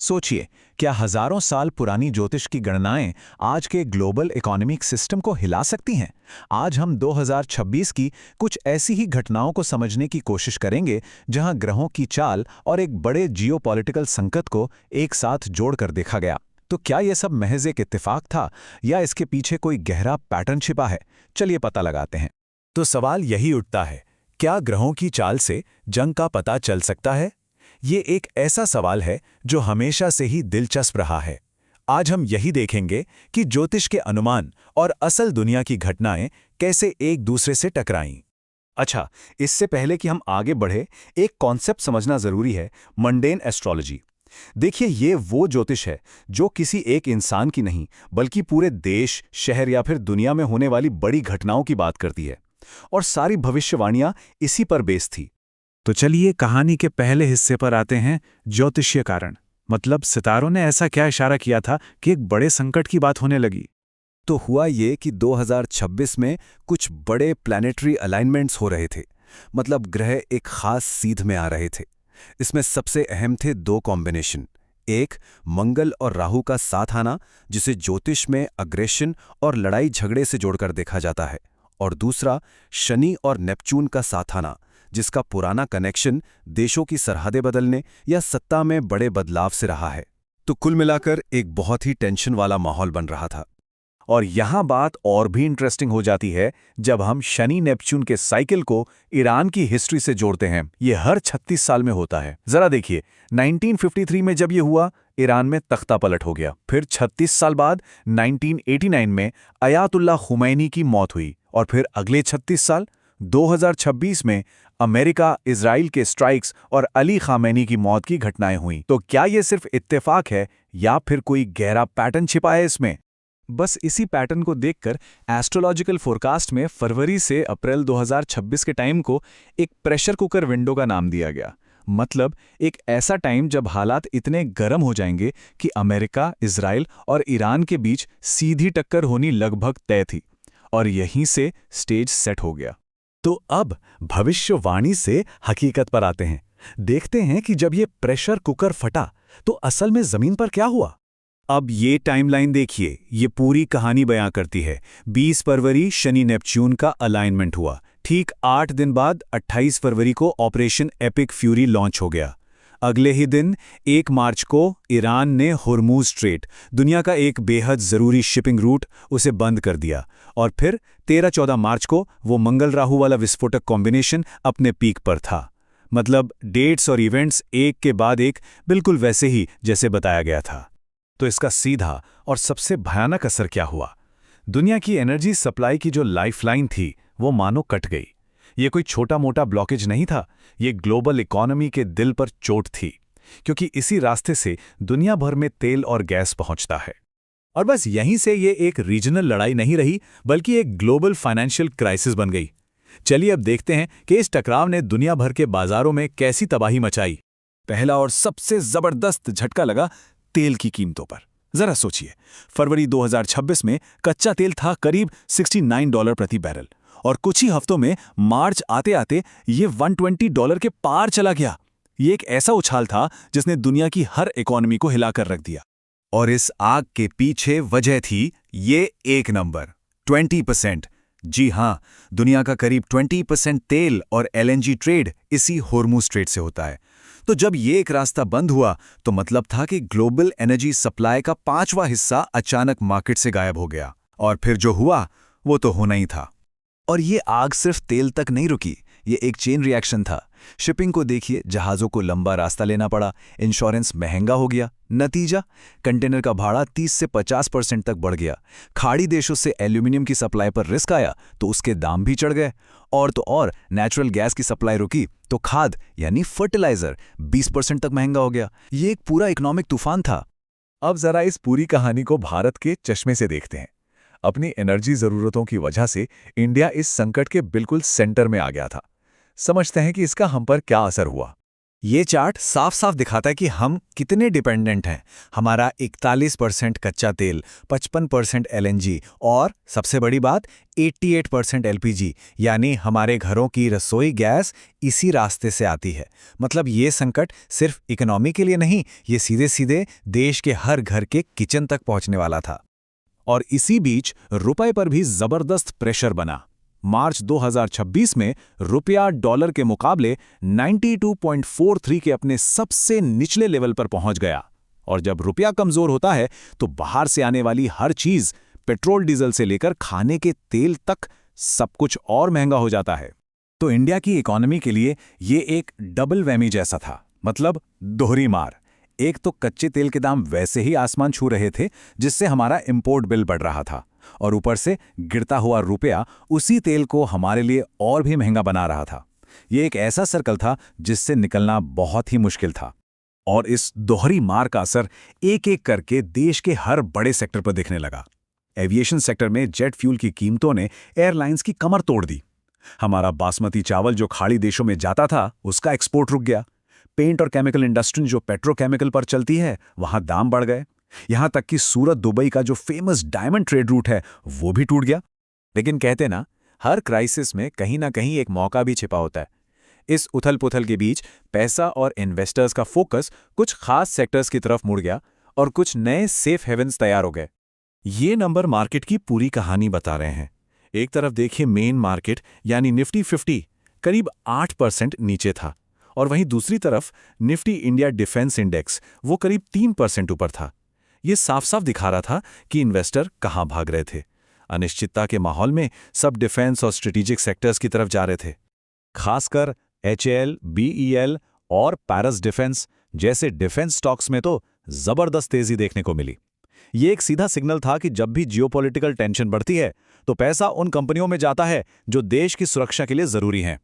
सोचिए, क्या हजारों साल पुरानी ज्योतिष की गणनाएं आज के ग्लोबल इकोनॉमिक सिस्टम को हिला सकती हैं? आज हम 2026 की कुछ ऐसी ही घटनाओं को समझने की कोशिश करेंगे जहां ग्रहों की चाल और एक बड़े जियोपॉलिटिकल संकट को एक साथ जोड़कर देखा गया। तो क्या यह सब महज एक इत्तेफाक था या इसके पीछे कोई गहरा पैटर्न छिपा है? चलिए पता लगाते हैं। तो सवाल यही उठता है, क्या ग्रहों की चाल से जंग का पता चल सकता है? ये एक ऐसा सवाल है जो हमेशा से ही दिलचस्प रहा है। आज हम यही देखेंगे कि ज्योतिष के अनुमान और असल दुनिया की घटनाएं कैसे एक दूसरे से टकराईं। अच्छा, इससे पहले कि हम आगे बढ़े, एक कॉन्सेप्ट समझना जरूरी है, मंडेन एस्ट्रोलॉजी। देखिए, ये वो ज्योतिष है जो किसी एक इंसान की नहीं, बल्कि पूरे देश, शहर या फिर दुनिया में होने वाली बड़ी घटनाओं की बात करती है। और सारी भविष्यवाणियां इसी पर बेस थी। तो चलिए कहानी के पहले हिस्से पर आते हैं, ज्योतिषीय कारण। मतलब सितारों ने ऐसा क्या इशारा किया था कि एक बड़े संकट की बात होने लगी। तो हुआ ये कि 2026 में कुछ बड़े प्लैनेटरी अलाइनमेंट्स हो रहे थे। मतलब ग्रह एक खास सीध में आ रहे थे। इसमें सबसे अहम थे दो कॉम्बिनेशन। एक, मंगल और राहु का साथ आना, जिसे ज्योतिष में अग्रेशन और लड़ाई झगड़े से जोड़कर देखा जाता है। और दूसरा, शनि और नेपच्यून का साथ आना, जिसका पुराना कनेक्शन देशों की सरहदें बदलने या सत्ता में बड़े बदलाव से रहा है। तो कुल मिलाकर एक बहुत ही टेंशन वाला माहौल बन रहा था। और यहां बात और भी इंटरेस्टिंग हो जाती है जब हम शनि नेपच्यून के साइकिल को ईरान की हिस्ट्री से जोड़ते हैं। ये हर 36 साल में होता है। जरा देखिए, 1953 में जब ये हुआ, ईरान में तख्ता पलट हो गया। फिर 36 साल बाद 1989 में अयातुल्ला खुमैनी की मौत हुई। और फिर अगले 36 साल 2026 में अमेरिका, इजराइल के स्ट्राइक्स और अली खामेनी की मौत की घटनाएं हुईं। तो क्या ये सिर्फ इत्तेफाक है या फिर कोई गहरा पैटर्न छिपा है इसमें? बस इसी पैटर्न को देखकर एस्ट्रोलॉजिकल फोरकास्ट में फरवरी से अप्रैल 2026 के टाइम को एक प्रेशर कुकर विंडो का नाम दिया गया। मतलब एक ऐसा टाइम जब हालात इतने गर्म हो जाएंगे कि अमेरिका, इजराइल और ईरान के बीच सीधी टक्कर होनी लगभग तय थी। और यहीं से स्टेज सेट हो गया। तो अब भविष्यवाणी से हकीकत पर आते हैं। देखते हैं कि जब ये प्रेशर कुकर फटा तो असल में जमीन पर क्या हुआ। अब ये टाइमलाइन देखिए, ये पूरी कहानी बयां करती है। 20 फरवरी शनि नेपच्यून का अलाइनमेंट हुआ। ठीक 8 दिन बाद 28 फरवरी को ऑपरेशन एपिक फ्यूरी लॉन्च हो गया। अगले ही दिन 1 मार्च को ईरान ने हुर्मुज स्ट्रेट, दुनिया का एक बेहद ज़रूरी शिपिंग रूट, उसे बंद कर दिया। और फिर 13-14 मार्च को वो मंगल राहु वाला विस्फोटक कॉम्बिनेशन अपने पीक पर था। मतलब डेट्स और इवेंट्स एक के बाद एक, बिल्कुल वैसे ही जैसे बताया गया था। तो इसका सीधा और सबसे भयानक असर क्या हुआ? दुनिया की एनर्जी सप्लाई की जो लाइफलाइन थी वो मानो कट गई। ये कोई छोटा मोटा ब्लॉकेज नहीं था, ये ग्लोबल इकोनॉमी के दिल पर चोट थी। क्योंकि इसी रास्ते से दुनिया भर में तेल और गैस पहुंचता है। और बस यहीं से ये एक रीजनल लड़ाई नहीं रही, बल्कि एक ग्लोबल फाइनेंशियल क्राइसिस बन गई। चलिए अब देखते हैं कि इस टकराव ने दुनिया भर के बाजारों में कैसी तबाही मचाई। पहला और सबसे जबरदस्त झटका लगा तेल की कीमतों पर। जरा सोचिए, फरवरी 2026 में कच्चा तेल था करीब $69 प्रति बैरल, और कुछ ही हफ्तों में मार्च आते आते ये $120 के पार चला गया। ये एक ऐसा उछाल था जिसने दुनिया की हर इकोनॉमी को हिलाकर रख दिया। और इस आग के पीछे वजह थी ये एक नंबर, 20%। जी हां, दुनिया का करीब 20% तेल और एलएनजी ट्रेड इसी होर्मुज स्ट्रेट से होता है। तो जब ये एक रास्ता बंद हुआ तो मतलब था कि ग्लोबल एनर्जी सप्लाई का 5वां हिस्सा अचानक मार्केट से गायब हो गया। और फिर जो हुआ वो तो होना ही था। और ये आग सिर्फ तेल तक नहीं रुकी, ये एक चेन रिएक्शन था। शिपिंग को देखिए, जहाज़ों को लंबा रास्ता लेना पड़ा, इंश्योरेंस महंगा हो गया। नतीजा, कंटेनर का भाड़ा 30 से 50% तक बढ़ गया। खाड़ी देशों से एल्यूमिनियम की सप्लाई पर रिस्क आया तो उसके दाम भी चढ़ गए। और तो और नेचुरल गैस की सप्लाई रुकी तो खाद यानी फर्टिलाइजर 20% तक महंगा हो गया। ये एक पूरा इकोनॉमिक तूफान था। अब जरा इस पूरी कहानी को भारत के चश्मे से देखते हैं। अपनी एनर्जी जरूरतों की वजह से इंडिया इस संकट के बिल्कुल सेंटर में आ गया था। समझते हैं कि इसका हम पर क्या असर हुआ। ये चार्ट साफ साफ दिखाता है कि हम कितने डिपेंडेंट हैं। हमारा 41% कच्चा तेल, 55% एलएनजी और सबसे बड़ी बात 88% एलपीजी, यानी हमारे घरों की रसोई गैस इसी रास्ते से आती है। मतलब ये संकट सिर्फ इकोनॉमी के लिए नहीं, ये सीधे सीधे देश के हर घर के किचन तक पहुंचने वाला था। और इसी बीच रुपए पर भी जबरदस्त प्रेशर बना। मार्च 2026 में रुपया डॉलर के मुकाबले 92.43 के अपने सबसे निचले लेवल पर पहुंच गया। और जब रुपया कमजोर होता है तो बाहर से आने वाली हर चीज, पेट्रोल डीजल से लेकर खाने के तेल तक, सब कुछ और महंगा हो जाता है। तो इंडिया की इकोनॉमी के लिए ये एक डबल वैमी जैसा था, मतलब दोहरी मार। एक तो कच्चे तेल के दाम वैसे ही आसमान छू रहे थे, जिससे हमारा इंपोर्ट बिल बढ़ रहा था, और ऊपर से गिरता हुआ रुपया उसी तेल को हमारे लिए और भी महंगा बना रहा था। ये एक ऐसा सर्कल था जिससे निकलना बहुत ही मुश्किल था। और इस दोहरी मार का असर एक एक करके देश के हर बड़े सेक्टर पर दिखने लगा। एविएशन सेक्टर में जेट फ्यूल की कीमतों ने एयरलाइंस की कमर तोड़ दी। हमारा बासमती चावल जो खाड़ी देशों में जाता था, उसका एक्सपोर्ट रुक गया। पेंट और केमिकल इंडस्ट्री जो पेट्रोकेमिकल पर चलती है, वहां दाम बढ़ गए। यहां तक कि सूरत दुबई का जो फेमस डायमंड ट्रेड रूट है, वो भी टूट गया। लेकिन कहते ना, हर क्राइसिस में कहीं ना कहीं एक मौका भी छिपा होता है। इस उथल-पुथल के बीच पैसा और इन्वेस्टर्स का फोकस कुछ खास सेक्टर्स की तरफ मुड़ गया और कुछ नए सेफ हेवन्स तैयार हो गए। ये नंबर मार्केट की पूरी कहानी बता रहे हैं। एक तरफ देखिए मेन मार्केट यानी निफ्टी 50 करीब 8% नीचे था, और वहीं दूसरी तरफ निफ्टी इंडिया डिफेंस इंडेक्स वो करीब 3% ऊपर था। ये साफ साफ दिखा रहा था कि इन्वेस्टर कहाँ भाग रहे थे। अनिश्चितता के माहौल में सब डिफेंस और स्ट्रेटेजिक सेक्टर्स की तरफ जा रहे थे। खासकर HAL, BEL और पैरस डिफेंस जैसे डिफेंस स्टॉक्स में तो जबरदस्त तेजी देखने को मिली। ये एक सीधा सिग्नल था कि जब भी जियोपॉलिटिकल टेंशन बढ़ती है तो पैसा उन कंपनियों में जाता है जो देश की सुरक्षा के लिए जरूरी हैं।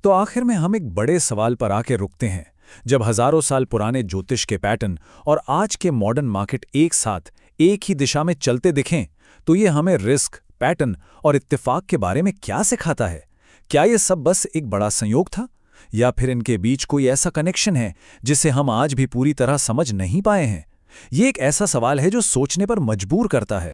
तो आखिर में हम एक बड़े सवाल पर आके रुकते हैं। जब हजारों साल पुराने ज्योतिष के पैटर्न और आज के मॉडर्न मार्केट एक साथ एक ही दिशा में चलते दिखें, तो ये हमें रिस्क, पैटर्न और इत्तेफाक के बारे में क्या सिखाता है? क्या ये सब बस एक बड़ा संयोग था, या फिर इनके बीच कोई ऐसा कनेक्शन है जिसे हम आज भी पूरी तरह समझ नहीं पाए हैं? ये एक ऐसा सवाल है जो सोचने पर मजबूर करता है।